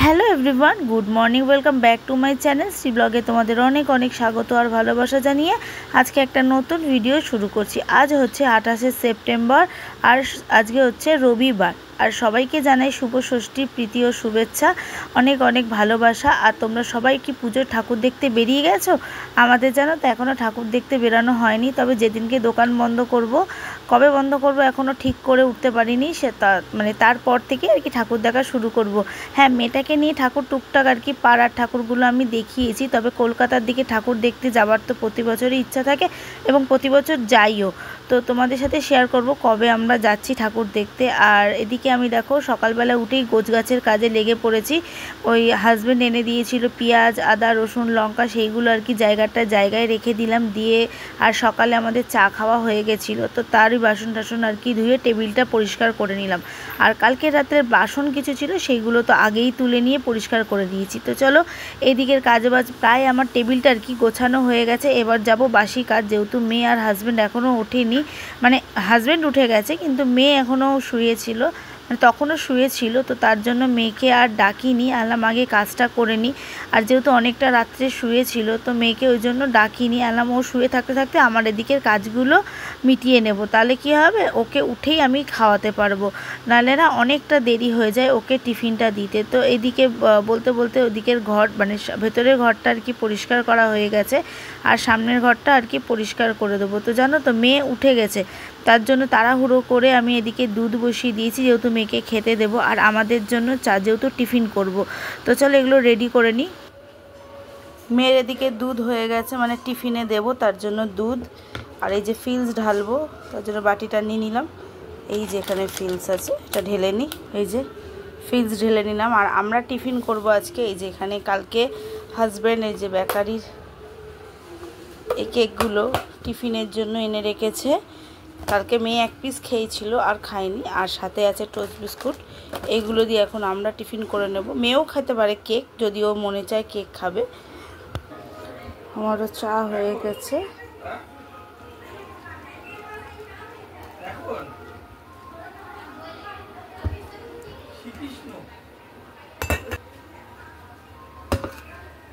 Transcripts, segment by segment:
Hello everyone, good morning, welcome back to my channel Shri ব্লগে। তোমাদের অনেক অনেক স্বাগত আর ভালোবাসা জানিয়ে আজকে একটা নতুন ভিডিও শুরু করছি। আজ হচ্ছে 28শে সেপ্টেম্বর আর আজকে হচ্ছে রবিবার। আর সবাইকে জানাই শুভ ষষ্ঠীর প্রীতি ও শুভেচ্ছা, অনেক অনেক ভালোবাসা। আর তোমরা সবাই কি পুজোর ঠাকুর দেখতে বেরিয়ে গেছো? আমাদের জানো তো এখনও ঠাকুর দেখতে বেরানো হয়নি, তবে যেদিনকে দোকান বন্ধ করব, কবে বন্ধ করব এখনও ঠিক করে উঠতে পারিনি। সে তারপর থেকে আর কি ঠাকুর দেখা শুরু করব। হ্যাঁ, মেয়েটাকে নিয়ে ঠাকুর টুকটাক আর কি পাড়ার ঠাকুরগুলো আমি দেখিয়েছি, তবে কলকাতার দিকে ঠাকুর দেখতে যাবার তো প্রতি বছরই ইচ্ছা থাকে এবং প্রতি বছর যাইও। তো তোমাদের সাথে শেয়ার করব কবে আমরা যাচ্ছি ঠাকুর দেখতে। আর এদিকে আমি দেখো সকালবেলা উঠেই গোছগাছের কাজে লেগে পড়েছি। ওই হাজব্যান্ড এনে দিয়েছিল পেঁয়াজ, আদা, রসুন, লঙ্কা, সেইগুলো আর কি জায়গায় রেখে দিলাম দিয়ে। আর সকালে আমাদের চা খাওয়া হয়ে গেছিলো, তো তারই বাসন টাসন আর কি ধুয়ে টেবিলটা পরিষ্কার করে নিলাম। আর কালকে রাতের বাসন কিছু ছিল সেইগুলো তো আগেই তুলে নিয়ে পরিষ্কার করে দিয়েছি। তো চলো, এদিকের কাজবাজ প্রায় আমার টেবিলটা আর কি গোছানো হয়ে গেছে। এবার যাব বাসি কাজ, যেহেতু মেয়ে আর হাজব্যান্ড এখনও ওঠেনি। মানে হাজব্যান্ড উঠে গেছে কিন্তু মেয়ে এখনও শুয়েছিল, মানে তখনও শুয়েছিল, তো তার জন্য মেয়েকে আর ডাকিনি, আলাম আগে কাজটা করে নিই। আর যেহেতু অনেকটা রাত্রে শুয়েছিল তো মেয়েকে ওই জন্য ডাকিনি, আলাম ও শুয়ে থাকতে থাকতে আমার এদিকের কাজগুলো মিটিয়ে নেব, তাহলে কি হবে ওকে উঠেই আমি খাওয়াতে পারবো, নাহলে না অনেকটা দেরি হয়ে যায় ওকে টিফিনটা দিতে। তো এদিকে বলতে বলতে ওদিকের ঘর মানে ভেতরের ঘরটা আর কি পরিষ্কার করা হয়ে গেছে, আর সামনের ঘরটা আর কি পরিষ্কার করে দেবো। তো জানো তো মেয়ে উঠে গেছে, তার জন্য তাড়াহুড়ো করে আমি এদিকে দুধ বসিয়ে দিয়েছি, যেহেতু মেয়েকে খেতে দেবো আর আমাদের জন্য চা, যেহেতু টিফিন করব। তো চলো এগুলো রেডি করে নিই। মেয়ের এদিকে দুধ হয়ে গেছে, মানে টিফিনে দেব তার জন্য দুধ। আর এই যে ফিলস ঢালবো তার জন্য বাটিটা নিয়ে নিলাম। এই যে এখানে ফিলস আছে, এটা ঢেলে নিই। এই যে ফিলস ঢেলে নিলাম। আর আমরা টিফিন করব আজকে। এই যে এখানে কালকে হাজব্যান্ড এই যে বেকারির এই কেকগুলো টিফিনের জন্য এনে রেখেছে। কালকে মেয়ে এক পিস খেয়েছিল আর খায়নি, আর সাথে আছে টোস্ট বিস্কুট। এইগুলো দিয়ে এখন আমরা টিফিন করে নেব। মেয়েও খেতে পারে কেক, যদিও মনে চায় কেক খাবে। আমারও চা হয়ে গেছে।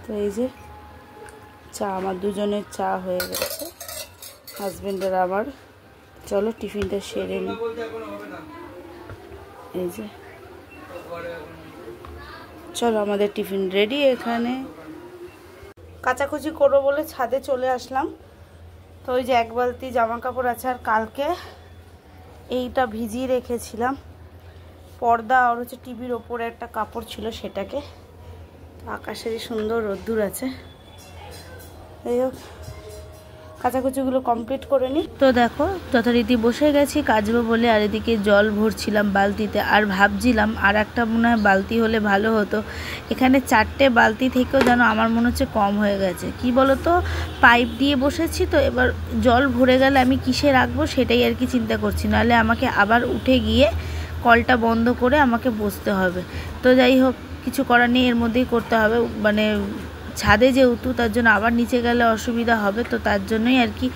তো এই যে চা, আমার দুজনের চা হয়ে গেছে, হাজব্যান্ডের আবার। চলো টিফিনটা সেরে নিই। এই যে চলো আমাদের টিফিন রেডি। এখানে কাচাকুচি করবো বলে ছাদে চলে আসলাম। তো ওই যে এক বালতি জামা কাপড় আছে, আর কালকে এইটা ভিজিয়ে রেখেছিলাম পর্দা, আর হচ্ছে টিভির ওপরে একটা কাপড় ছিল সেটাকে। আকাশেরই সুন্দর রোদ্দুর আছে। যাই হোক কাচাকুচিগুলো কমপ্লিট করে নিই। তো দেখো যথারীতি বসে গেছি কাচবো বলে, আর এদিকে জল ভরছিলাম বালতিতে। আর ভাবছিলাম আর একটা মনে হয় বালতি হলে ভালো হতো। এখানে 4টে বালতি থেকেও যেন আমার মনে হচ্ছে কম হয়ে গেছে। কি বলো তো, পাইপ দিয়ে বসেছি, তো এবার জল ভরে গেলে আমি কিসে রাখবো সেটাই আর কি চিন্তা করছি, নাহলে আমাকে আবার উঠে গিয়ে কলটা বন্ধ করে আমাকে বসতে হবে। তো যাই হোক, কিছু করার নেই, এর মধ্যেই করতে হবে। মানে ছাদে যেহেতু, তার জন্য আবার নিচে গেলে অসুবিধা হবে, তো তার জন্যই আর কি।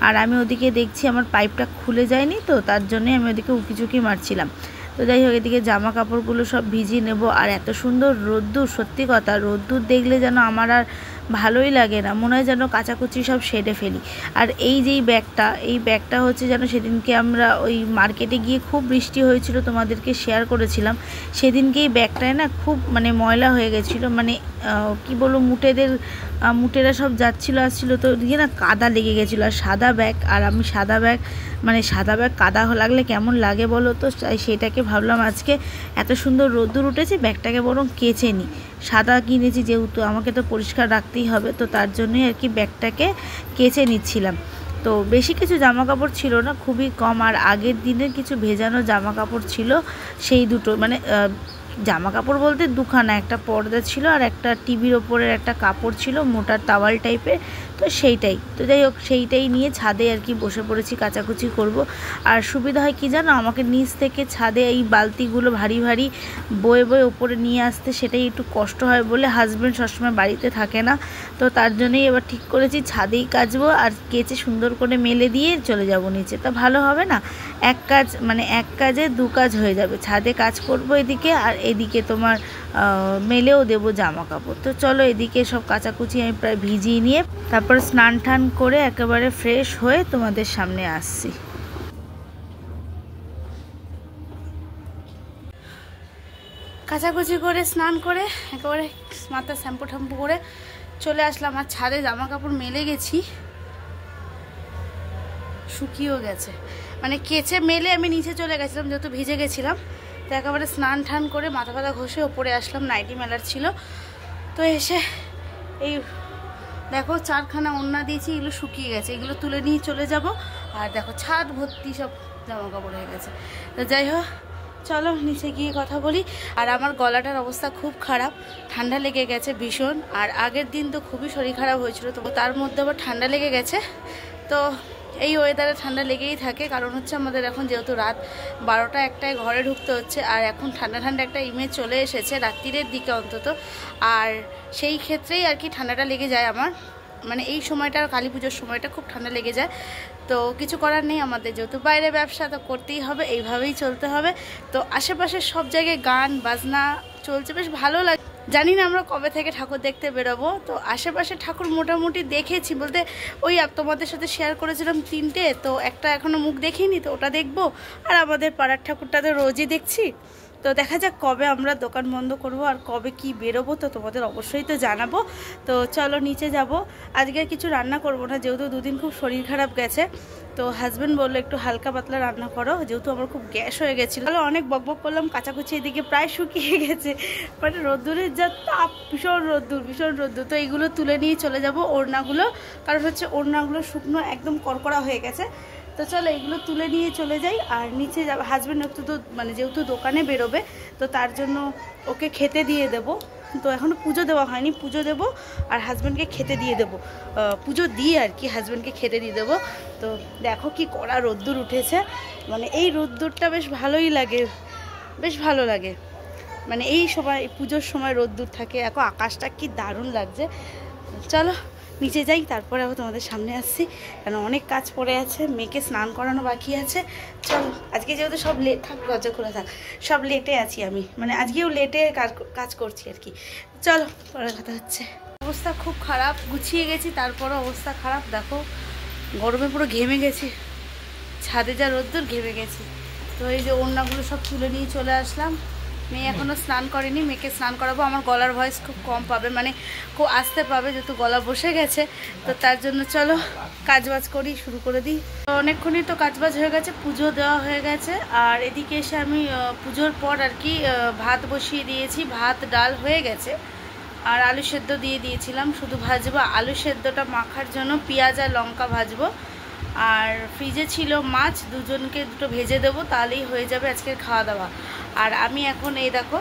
আর আমি ওদিকে দেখছি আমার পাইপটা খুলে যায়নি, তো তার জন্যই আমি ওদিকে উকিঝুঁকি মারছিলাম। তো যাই হোক, এদিকে জামা কাপড়গুলো সব ভিজিয়ে নেব। আর এত সুন্দর রোদ্দুর, সত্যি কথা রোদ্দুর দেখলে যেন আমার আর ভালোই লাগে না, মনে হয় যেন কাচাকুচি সব সেরে ফেলি। আর এই ব্যাগটা হচ্ছে যেন সেদিনকে আমরা ওই মার্কেটে গিয়ে খুব বৃষ্টি হয়েছিল, তোমাদেরকে শেয়ার করেছিলাম। সেদিনকেই ব্যাগটায় না খুব মানে ময়লা হয়ে গেছিলো, মানে কি বলবো, মুটেরা সব যাচ্ছিলো আসছিলো, তো ওদিকে না কাদা লেগে গেছিলো। আর সাদা ব্যাগ, আর আমি সাদা ব্যাগ কাদা লাগলে কেমন লাগে বলো তো। সেটাকে ভাবলাম আজকে এত সুন্দর রোদ্দুর উঠেছে, ব্যাগটাকে বরং কেচে নিই। সাদা কিনেছি যেহেতু, আমাকে তো পরিষ্কার রাখতেই হবে, তো তার জন্যই আর কি ব্যাগটাকে কেচে নিচ্ছিলাম। তো বেশি কিছু জামা কাপড় ছিল না, খুবই কম। আর আগের দিনের কিছু ভেজানো জামা কাপড় ছিল, সেই দুটো মানে জামা কাপড় বলতে দুখানা, একটা পর্দা ছিল আর একটা টিভির ওপরের একটা কাপড় ছিল মোটা টাওয়াল টাইপের। তো তো সেইটাই, তো যাই হোক সেইটাই নিয়ে ছাদে আর কি বসে পড়েছি, কাচাকুচি করব। আর সুবিধা হয় কি জানো, আমাকে নিচ থেকে ছাদে এই বালতিগুলো ভারী ভারী বয়ে বয়ে ওপরে নিয়ে আসতে, সেটাই একটু কষ্ট হয় বলে হাজব্যান্ড সবসময় বাড়িতে থাকে না, তো তার জন্যই এবার ঠিক করেছি ছাদেই কাচবো আর কেচে সুন্দর করে মেলে দিয়ে চলে যাব নিচে। তা ভালো হবে না, এক কাজ মানে এক কাজে দু কাজ হয়ে যাবে, ছাদে কাজ করব এদিকে আর এদিকে তোমার মেলেও দেবো জামা কাপড়। তো চলো এদিকে সব কাচাকুচি আমি প্রায় ভিজিয়ে নিয়ে তারপর স্নান টান করে একেবারে ফ্রেশ হয়ে তোমাদের সামনে আসছি। কাচাকুচি করে স্নান করে একেবারে মাথা শ্যাম্পু ট্যাম্পু করে চলে আসলাম। আর ছাদে জামা কাপড় মেলে গেছি, শুকিয়েও গেছে, মানে কেচে মেলে আমি নিচে চলে গেছিলাম যেহেতু ভিজে গেছিলাম। তো একেবারে স্নান টান করে মাথা ফাথা ঘষে ওপরে আসলাম, নাইটি মেলার ছিল। তো এসে এই দেখো 4খানা ওড়না দিয়েছি, এগুলো শুকিয়ে গেছে, এগুলো তুলে নিয়ে চলে যাব। আর দেখো ছাদ ভর্তি সব জামা কাপড় হয়ে গেছে। তো যাই হোক চলো নিচে গিয়ে কথা বলি। আর আমার গলাটার অবস্থা খুব খারাপ, ঠান্ডা লেগে গেছে ভীষণ। আর আগের দিন তো খুবই শরীর খারাপ হয়েছিল, তো তার মধ্যে আবার ঠান্ডা লেগে গেছে। তো এই ওয়েদারে ঠান্ডা লেগেই থাকে, কারণ হচ্ছে আমাদের এখন যেহেতু রাত 12টা 1টায় ঘরে ঢুকতে হচ্ছে, আর এখন ঠান্ডা ঠান্ডা একটা ইমেজ চলে এসেছে রাত্রিরের দিকে অন্তত। আর সেই ক্ষেত্রেই আর কি ঠান্ডাটা লেগে যায় আমার, মানে এই সময়টা কালী পুজোর সময়টা খুব ঠান্ডা লেগে যায়। তো কিছু করার নেই, আমাদের যেহেতু বাইরে ব্যবসা তো করতেই হবে, এইভাবেই চলতে হবে। তো আশেপাশে সব জায়গায় গান বাজনা চলছে, বেশ ভালো লাগে। জানি না আমরা কবে থেকে ঠাকুর দেখতে বেরোবো। তো আশেপাশে ঠাকুর মোটামুটি দেখেছি বলতে, ওই তোমাদের সাথে শেয়ার করেছিলাম 3টে, তো একটা এখনও মুখ দেখিনি, তো ওটা দেখবো। আর আমাদের পাড়ার ঠাকুরটা তো রোজই দেখছি। তো দেখা যাক কবে আমরা দোকান বন্ধ করব আর কবে কি বেরোবো, তো তোমাদের অবশ্যই তো জানাবো। তো চলো নিচে যাব। আজকে আর কিছু রান্না করব না, যেহেতু দুদিন খুব শরীর খারাপ গেছে। তো হাজব্যান্ড বললো একটু হালকা পাতলা রান্না করো, যেহেতু আমার খুব গ্যাস হয়ে গেছিলো। তাহলে অনেক বকবক করলাম, কাচাকুচি এদিকে প্রায় শুকিয়ে গেছে, মানে রোদ্দুরের যা তাপ, ভীষণ রোদ্দুর ভীষণ রোদ্দুর। তো এইগুলো তুলে নিয়ে চলে যাব ওড়নাগুলো, কারণ হচ্ছে ওড়নাগুলো শুকনো একদম কড়কড়া হয়ে গেছে। তো চলো এগুলো তুলে নিয়ে চলে যাই। আর নিচে যাব, হাজব্যান্ড একটু তো মানে যেহেতু দোকানে বেরোবে, তো তার জন্য ওকে খেতে দিয়ে দেবো। তো এখনও পুজো দেওয়া হয়নি, পুজো দেবো আর হাজব্যান্ডকে খেতে দিয়ে দেবো, পুজো দিয়ে আর কি হাজব্যান্ডকে খেতে দিয়ে দেবো। তো দেখো কি কড়া রোদ্দুর উঠেছে, মানে এই রোদ্দুরটা বেশ ভালোই লাগে, বেশ ভালো লাগে, মানে এই সময় পুজোর সময় রোদ্দুর থাকে। এখন আকাশটা কি দারুণ লাগছে। চলো নিচে যাই, তারপরে আবার তোমাদের সামনে আসছি, কেন অনেক কাজ পড়ে আছে, মেয়েকে স্নান করানো বাকি আছে। চলো আজকে যেহেতু সব লেট, থাক দরজা খোলা থাক, সব লেটে আছি আমি, মানে আজকেও লেটে কাজ করছি আর কি। চলো পরে কথা হচ্ছে। অবস্থা খুব খারাপ, গুছিয়ে গেছি তারপরও অবস্থা খারাপ। দেখো গরমে পুরো ঘেমে গেছি, ছাদে যা রোদ্দুর, ঘেমে গেছি। তো এই যে ওড়নাগুলো সব তুলে নিয়ে চলে আসলাম। মেয়ে এখনও স্নান করেনি, মেয়েকে স্নান করাবো। আমার গলার ভয়েস খুব কম পাবে, মানে খুব আস্তে পাবে, যেহেতু গলা বসে গেছে। তো তার জন্য চলো কাজবাজ করি, শুরু করে দিই। অনেকক্ষণই তো কাজবাজ হয়ে গেছে, পুজো দেওয়া হয়ে গেছে। আর এদিকে এসে আমি পুজোর পর আর কি ভাত বসিয়ে দিয়েছি, ভাত ডাল হয়ে গেছে। আর আলু সেদ্ধ দিয়ে দিয়েছিলাম, শুধু ভাজবো। আলু সেদ্ধটা মাখার জন্য পেঁয়াজ আর লঙ্কা ভাজবো। আর ফ্রিজে ছিল মাছ, দুজনকে দুটো ভেজে দেবো, তাহলেই হয়ে যাবে আজকের খাওয়া দাওয়া। আর আমি এখন এই দেখো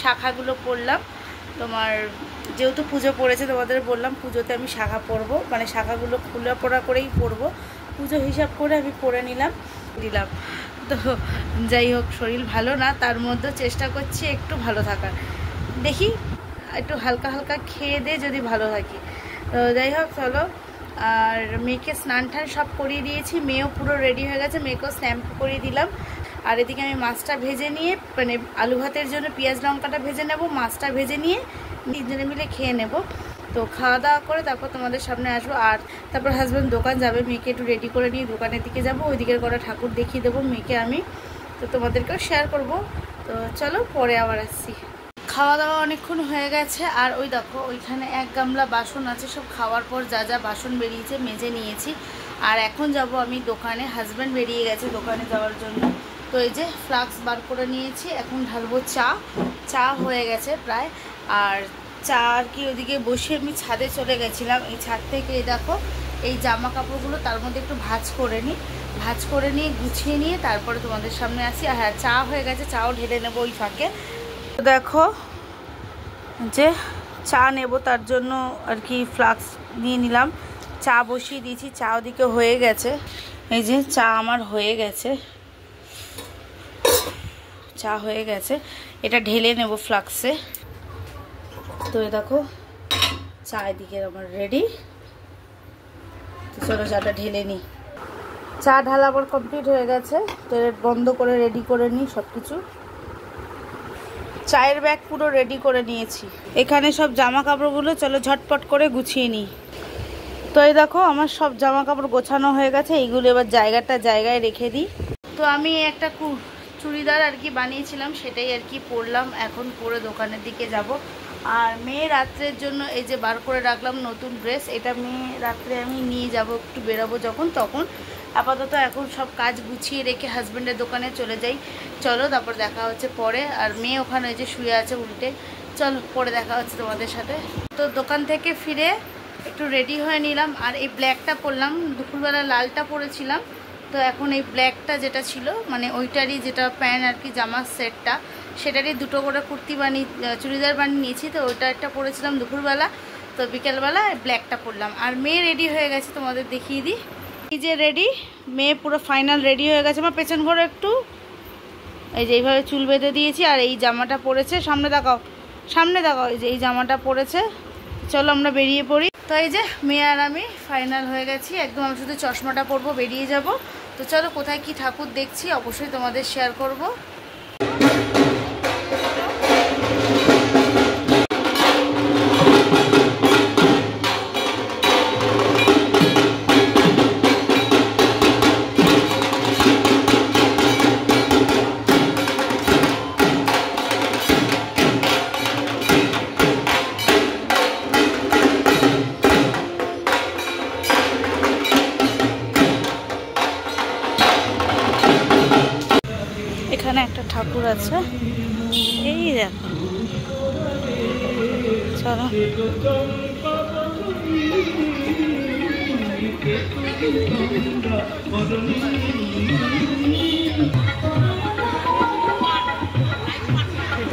শাখাগুলো পরলাম, তোমার যেহেতু পুজো পড়েছে, তোমাদের বললাম পুজোতে আমি শাখা পরবো, মানে শাখাগুলো খোলা পড়া করেই পরবো, পুজো হিসাব করে আমি পরে দিলাম। তো যাই হোক শরীর ভালো না, তার মধ্যে চেষ্টা করছি একটু ভালো থাকার, দেখি একটু হালকা হালকা খেয়ে দিয়ে যদি ভালো থাকি। তো যাই হোক চলো। আর মেয়েকে স্নান টান সব করিয়ে দিয়েছি, মেয়েও পুরো রেডি হয়ে গেছে, মেয়েকেও শ্যাম্পু করিয়ে দিলাম। আর এদিকে আমি মাছটা ভেজে নিয়ে, মানে আলু ভাতের জন্য পেঁয়াজ লঙ্কাটা ভেজে নেব, মাছটা ভেজে নিয়ে তিনজনে মিলে খেয়ে নেব। তো খাওয়া দাওয়া করে তারপর তোমাদের সামনে আসবো। আর তারপর হাজব্যান্ড দোকান যাবে, মেয়েকে একটু রেডি করে নিয়ে দোকানের দিকে যাবো, ওই দিকের কটা ঠাকুর দেখিয়ে দেবো মেয়েকে আমি, তো তোমাদেরকেও শেয়ার করব। তো চলো পরে আবার আসছি। খাওয়া দাওয়া অনেকক্ষণ হয়ে গেছে। আর ওই দেখো ওইখানে 1 গামলা বাসন আছে, সব খাওয়ার পর যা যা বাসন বেরিয়েছে মেজে নিয়েছি। আর এখন যাব আমি দোকানে, হাজব্যান্ড বেরিয়ে গেছে দোকানে যাওয়ার জন্য। তো এই যে ফ্লাক্স বার করে নিয়েছি, এখন ঢালবো চা। চা হয়ে গেছে প্রায়। আর চা আর কি ওদিকে বসে আমি ছাদে চলে গেছিলাম, এই ছাদ থেকে এই দেখো এই জামা কাপড়গুলো তার মধ্যে একটু ভাঁজ করে নিই, ভাঁজ করে নিয়ে গুছিয়ে নিয়ে তারপরে তোমাদের সামনে আসি। আর হ্যাঁ চা হয়ে গেছে, চাও ঢেলে নেবো ওই ফাঁকে। দেখো যে চা নেব, তার জন্য আর কি ফ্লাক্স নিয়ে নিলাম। চা বসিয়ে দিয়েছি, চা ওদিকে হয়ে গেছে। এই যে চা আমার হয়ে গেছে, চা হয়ে গেছে। এটা ঢেলে নেব ফ্লাক্সে। তো দেখো চা এদিকে আমার রেডি। তো চলো চাটা ঢেলে নিই। চা ঢালা আমার কমপ্লিট হয়ে গেছে। তো বন্ধ করে রেডি করে নিই সব কিছু। চায়ের ব্যাগ পুরো রেডি করে নিয়েছি। এখানে সব জামা কাপড়গুলো চলো ঝটপট করে গুছিয়ে নিই। তো এই দেখো আমার সব জামা কাপড় গোছানো হয়ে গেছে। এইগুলো এবার জায়গায় রেখে দিই। তো আমি একটা চুড়িদার আর কি বানিয়েছিলাম, সেটাই আর কি পরলাম। এখন পরে দোকানের দিকে যাব। আর মেয়ে রাত্রের জন্য এই যে বার করে রাখলাম নতুন ড্রেস। এটা মেয়ে রাত্রে আমি নিয়ে যাব, একটু বেরাবো যখন তখন। আপাতত এখন সব কাজ গুছিয়ে রেখে হাজব্যান্ডের দোকানে চলে যাই। চলো তারপর দেখা হচ্ছে পরে। আর মেয়ে ওখানে যে শুয়ে আছে উল্টে, চলো পরে দেখা হচ্ছে তোমাদের সাথে। তো দোকান থেকে ফিরে একটু রেডি হয়ে নিলাম। আর এই ব্ল্যাকটা পরলাম, দুপুরবেলা লালটা পরেছিলাম। তো এখন এই ব্ল্যাকটা যেটা ছিল মানে ওইটারই যেটা প্যান্ট আর কি জামার সেটটা, সেটারই দুটো করে কুর্তি চুড়িদার বানিয়ে নিয়েছি। তো ওইটা একটা পরেছিলাম দুপুরবেলা। তো বিকেলবেলা ব্ল্যাকটা পরলাম। আর মেয়ে রেডি হয়ে গেছে, তোমাদের দেখিয়ে দিই। এই যে রেডি, মেয়ে পুরো ফাইনাল রেডি হয়ে গেছে। আমার পেছন ঘরে একটু এই যে এইভাবে চুল বেঁধে দিয়েছি। আর এই জামাটা পরেছে, সামনে দেখাও। এই যে এই জামাটা পরেছে। চলো আমরা বেরিয়ে পড়ি। তো এই যে মেয়ে আর আমি ফাইনাল হয়ে গেছি একদম। আমি শুধু চশমাটা পরবো, বেরিয়ে যাব। তো চলো কোথায় কি ঠাকুর দেখছি অবশ্যই তোমাদের শেয়ার করব। এখানে একটা ঠাকুর আছে, এই দেখো। চলো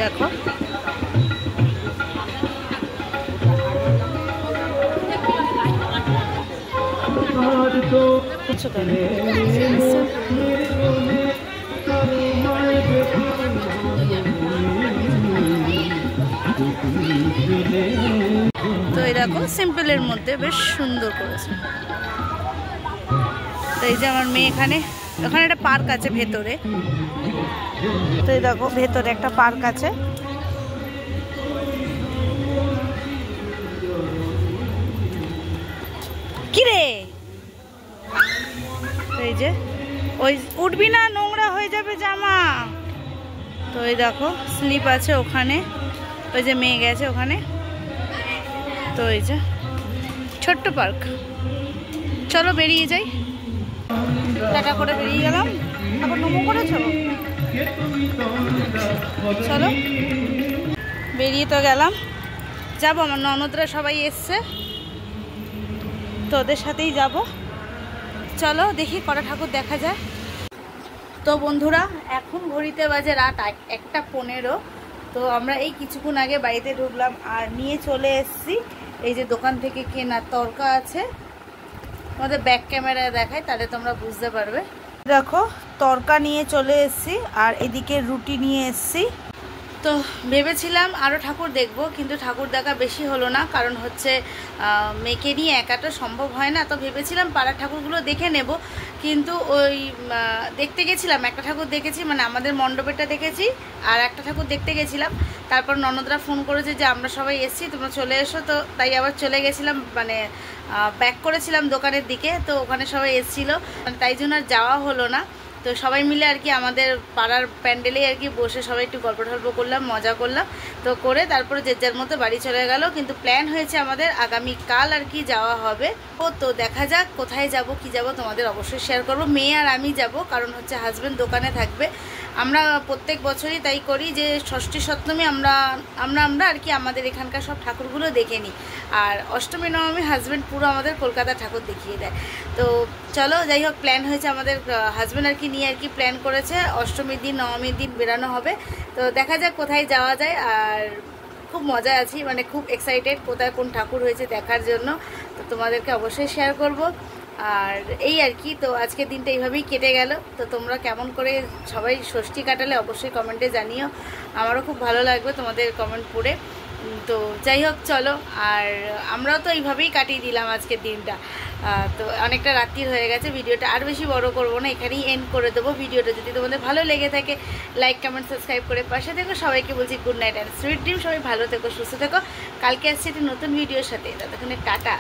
দেখো। কিছু কেন তো এই দেখো সিম্পলের মধ্যে বেশ সুন্দর করেছে। তো এই যে আমার মেয়ে ওখানে একটা পার্ক আছে ভেতরে। তো এই দেখো ভেতরে একটা পার্ক আছে। কি রে, এই যে ওই উঠবি না, নোংরা হয়ে যাবে জামা। তো এই দেখো স্লিপ আছে ওখানে, ওই যে মেয়ে গেছে ওখানে। তো এই যে ছোট্ট পার্ক। চলো বেরিয়ে যাই। টাটা করে বেরিয়ে গেলাম। আবার নোমো করেছো, চলো বেরিয়ে তো গেলাম। যাবো, আমার ননদরা সবাই এসছে, তো ওদের সাথেই যাব। চলো দেখি কটা ঠাকুর দেখা যায়। তো বন্ধুরা এখন ঘড়িতে বাজে রাত 1:15। তো আমরা এই কিছুক্ষণ আগে বাড়িতে ঢুকলাম আর নিয়ে চলে এসেছি এই যে দোকান থেকে কেনা তরকা আছে। আমাদের ব্যাক ক্যামেরায় দেখায়, তাহলে তোমরা বুঝতে পারবে। দেখো তরকা নিয়ে চলে এসেছি আর এদিকে রুটি নিয়ে এসেছি। তো ভেবেছিলাম আরও ঠাকুর দেখব, কিন্তু ঠাকুর দেখা বেশি হলো না, কারণ হচ্ছে মেয়েকে নিয়ে একাটা সম্ভব হয় না। তো ভেবেছিলাম পাড়ার ঠাকুরগুলো দেখে নেব, কিন্তু ওই দেখতে গেছিলাম একটা ঠাকুর দেখেছি, মানে আমাদের মণ্ডপেরটা দেখেছি, আর একটা ঠাকুর দেখতে গেছিলাম। তারপর ননদরা ফোন করেছে যে আমরা সবাই এসেছি, তোমরা চলে এসো। তো তাই আবার চলে গেছিলাম, মানে ব্যাক করেছিলাম দোকানের দিকে। তো ওখানে সবাই এসেছিলো, তাই জন্য আর যাওয়া হলো না। তো সবাই মিলে আর কি আমাদের পাড়ার প্যান্ডেলেই আর কি বসে সবাই একটু গল্প টল্প করলাম, মজা করলাম। তো করে তারপরে যে যার মতো বাড়ি চলে গেল। কিন্তু প্ল্যান হয়েছে আমাদের আগামীকাল আর কি যাওয়া হবে। তো দেখা যাক কোথায় যাব কি যাব তোমাদের অবশ্যই শেয়ার করব। মেয়ে আর আমি যাব, কারণ হচ্ছে হাজব্যান্ড দোকানে থাকবে। আমরা প্রত্যেক বছরই তাই করি যে ষষ্ঠী সপ্তমী আমরা আর কি আমাদের এখানকার সব ঠাকুরগুলো দেখে নিই। আর অষ্টমী নবমী হাজব্যান্ড পুরো আমাদের কলকাতার ঠাকুর দেখিয়ে দেয়। তো চলো যাই হোক, প্ল্যান হয়েছে আমাদের হাজব্যান্ড আর কি নিয়ে আর কি প্ল্যান করেছে অষ্টমীর দিন নবমীর দিন বেরানো হবে। তো দেখা যাক কোথায় যাওয়া যায়। আর খুব মজা আছি, মানে খুব এক্সাইটেড কোথায় কোন ঠাকুর হয়েছে দেখার জন্য। তো তোমাদেরকে অবশ্যই শেয়ার করব। আর এই আর কি, তো আজকের দিনটা এইভাবেই কেটে গেল। তো তোমরা কেমন করে সবাই ষষ্ঠী কাটালে অবশ্যই কমেন্টে জানিও, আমারও খুব ভালো লাগবে তোমাদের কমেন্ট পড়ে। তো যাই হোক চলো, আর আমরাও তো এইভাবেই কাটিয়ে দিলাম আজকের দিনটা। তো অনেকটা রাত্রির হয়ে গেছে, ভিডিওটা আর বেশি বড় করব না, এখানেই এন্ড করে দেবো ভিডিওটা। যদি তোমাদের ভালো লেগে থাকে লাইক কমেন্ট সাবস্ক্রাইব করে পাশে থেকো। সবাইকে বলছি good night and sweet dream. সবাই ভালো থেকো, সুস্থ থেকো। কালকে আসছি একটি নতুন ভিডিওর সাথে, ততক্ষণে টাটা।